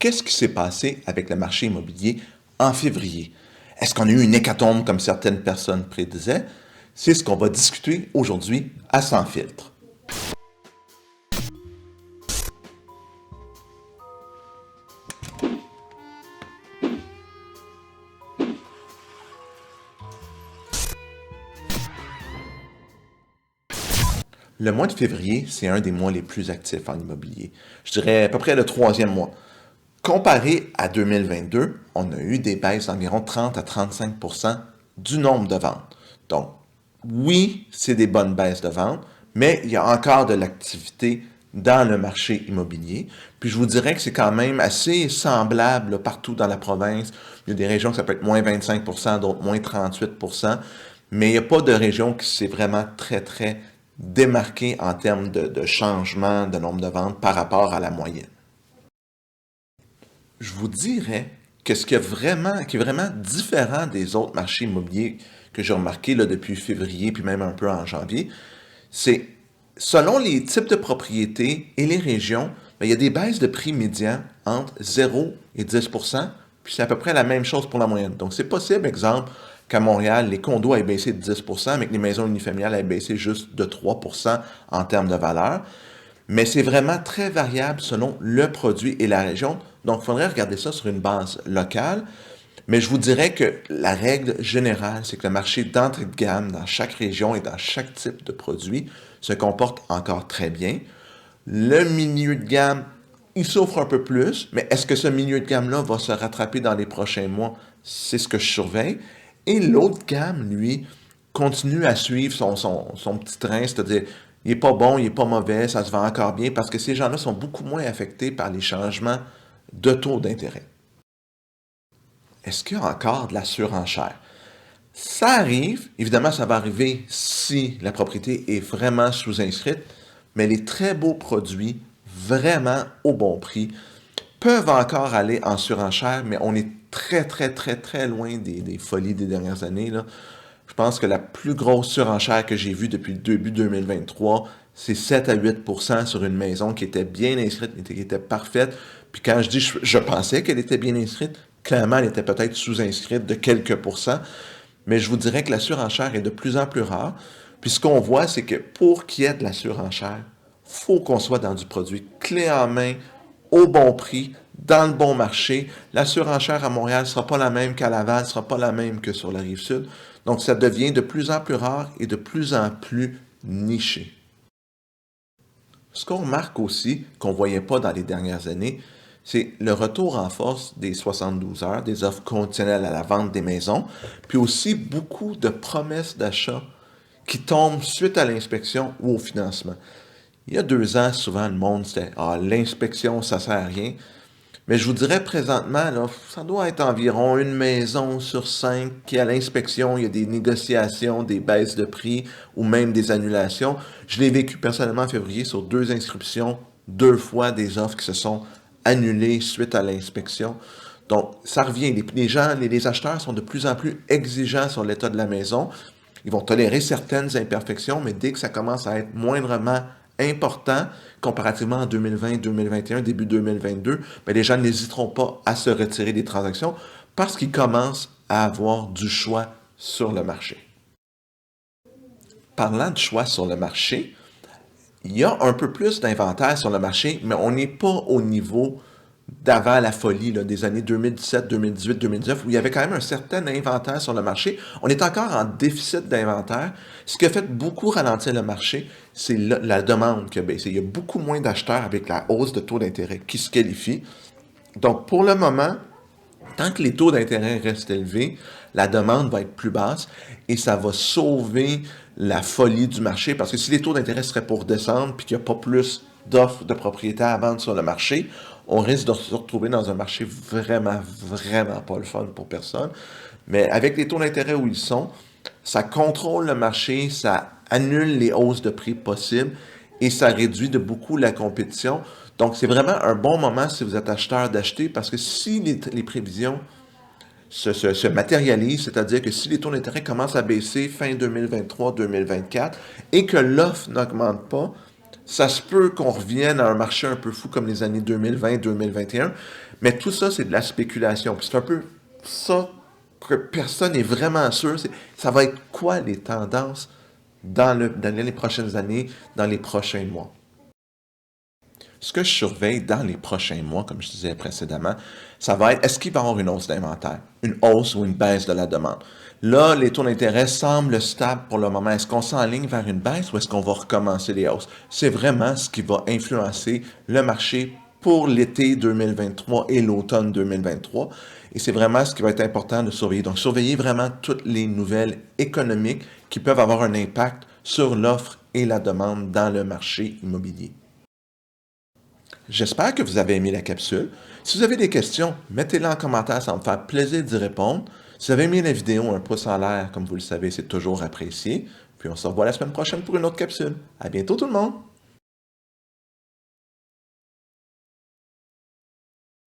qu'est-ce qui s'est passé avec le marché immobilier en février? Est-ce qu'on a eu une hécatombe comme certaines personnes prédisaient? C'est ce qu'on va discuter aujourd'hui à Sans filtre. Le mois de février, c'est un des mois les plus actifs en immobilier. Je dirais à peu près le troisième mois. Comparé à 2022, on a eu des baisses d'environ 30 à 35 du nombre de ventes. Donc, oui, c'est des bonnes baisses de ventes, mais il y a encore de l'activité dans le marché immobilier. Puis je vous dirais que c'est quand même assez semblable là, partout dans la province. Il y a des régions que ça peut être moins 25 d'autres moins 38 mais il n'y a pas de région qui s'est vraiment très démarquée en termes de changement de nombre de ventes par rapport à la moyenne. Je vous dirais que ce qui est vraiment différent des autres marchés immobiliers que j'ai remarqué là, depuis février, puis même un peu en janvier, c'est selon les types de propriétés et les régions, bien, il y a des baisses de prix médians entre 0 et 10 puis c'est à peu près la même chose pour la moyenne. Donc, c'est possible, exemple, qu'à Montréal, les condos aient baissé de 10 mais que les maisons unifamiliales aient baissé juste de 3 en termes de valeur. Mais c'est vraiment très variable selon le produit et la région. Donc, il faudrait regarder ça sur une base locale. Mais je vous dirais que la règle générale, c'est que le marché d'entrée de gamme dans chaque région et dans chaque type de produit se comporte encore très bien. Le milieu de gamme, il souffre un peu plus, mais est-ce que ce milieu de gamme-là va se rattraper dans les prochains mois? C'est ce que je surveille. Et l'autre gamme, lui, continue à suivre son petit train, c'est-à-dire, il n'est pas bon, il n'est pas mauvais, ça se vend encore bien, parce que ces gens-là sont beaucoup moins affectés par les changements de taux d'intérêt. Est-ce qu'il y a encore de la surenchère? Ça arrive, évidemment, ça va arriver si la propriété est vraiment sous-inscrite, mais les très beaux produits, vraiment au bon prix, peuvent encore aller en surenchère, mais on est très loin des folies des dernières années, là. Je pense que la plus grosse surenchère que j'ai vue depuis le début 2023, c'est 7 à 8 sur une maison qui était bien inscrite, qui était parfaite. Puis quand je dis je pensais qu'elle était bien inscrite, clairement, elle était peut-être sous-inscrite de quelques pourcents. Mais je vous dirais que la surenchère est de plus en plus rare. Puis ce qu'on voit, c'est que pour qu'il y ait de la surenchère, faut qu'on soit dans du produit clé en main, au bon prix, dans le bon marché. La surenchère à Montréal ne sera pas la même qu'à Laval, ne sera pas la même que sur la Rive-Sud. Donc, ça devient de plus en plus rare et de plus en plus niché. Ce qu'on remarque aussi, qu'on ne voyait pas dans les dernières années, c'est le retour en force des 72 heures, des offres conditionnelles à la vente des maisons, puis aussi beaucoup de promesses d'achat qui tombent suite à l'inspection ou au financement. Il y a 2 ans, souvent, le monde, c'était « Ah, l'inspection, ça sert à rien ». Mais je vous dirais présentement, là, ça doit être environ une maison sur 5 qui, à l'inspection, il y a des négociations, des baisses de prix ou même des annulations. Je l'ai vécu personnellement en février sur 2 inscriptions, 2 fois des offres qui se sont annulées suite à l'inspection. Donc, ça revient. Les gens, les acheteurs sont de plus en plus exigeants sur l'état de la maison. Ils vont tolérer certaines imperfections, mais dès que ça commence à être moindrement important comparativement en 2020, 2021, début 2022, bien, les gens n'hésiteront pas à se retirer des transactions parce qu'ils commencent à avoir du choix sur le marché. Parlant de choix sur le marché, il y a un peu plus d'inventaire sur le marché, mais on n'est pas au niveau d'avant la folie là, des années 2017, 2018, 2019, où il y avait quand même un certain inventaire sur le marché. On est encore en déficit d'inventaire. Ce qui a fait beaucoup ralentir le marché, c'est la demande qui a baissé. Il y a beaucoup moins d'acheteurs avec la hausse de taux d'intérêt qui se qualifient. Donc, pour le moment, tant que les taux d'intérêt restent élevés, la demande va être plus basse et ça va sauver la folie du marché parce que si les taux d'intérêt seraient pour descendre puis qu'il n'y a pas plus d'offres de propriétaires à vendre sur le marché, on risque de se retrouver dans un marché vraiment pas le fun pour personne. Mais avec les taux d'intérêt où ils sont, ça contrôle le marché, ça annule les hausses de prix possibles et ça réduit de beaucoup la compétition. Donc, c'est vraiment un bon moment si vous êtes acheteur d'acheter parce que si les prévisions se matérialisent, c'est-à-dire que si les taux d'intérêt commencent à baisser fin 2023-2024 et que l'offre n'augmente pas, Ça se peut qu'on revienne à un marché un peu fou comme les années 2020-2021, mais tout ça, c'est de la spéculation. Puis c'est un peu ça que personne n'est vraiment sûr. Ça va être quoi les tendances dans les prochaines années, dans les prochains mois? Ce que je surveille dans les prochains mois, comme je disais précédemment, ça va être est-ce qu'il va y avoir une hausse d'inventaire, une hausse ou une baisse de la demande. Là, les taux d'intérêt semblent stables pour le moment. Est-ce qu'on s'enligne vers une baisse ou est-ce qu'on va recommencer les hausses? C'est vraiment ce qui va influencer le marché pour l'été 2023 et l'automne 2023. Et c'est vraiment ce qui va être important de surveiller. Donc, surveiller vraiment toutes les nouvelles économiques qui peuvent avoir un impact sur l'offre et la demande dans le marché immobilier. J'espère que vous avez aimé la capsule. Si vous avez des questions, mettez-les en commentaire, ça va me faire plaisir d'y répondre. Si vous avez aimé la vidéo, un pouce en l'air, comme vous le savez, c'est toujours apprécié. Puis on se revoit la semaine prochaine pour une autre capsule. À bientôt tout le monde!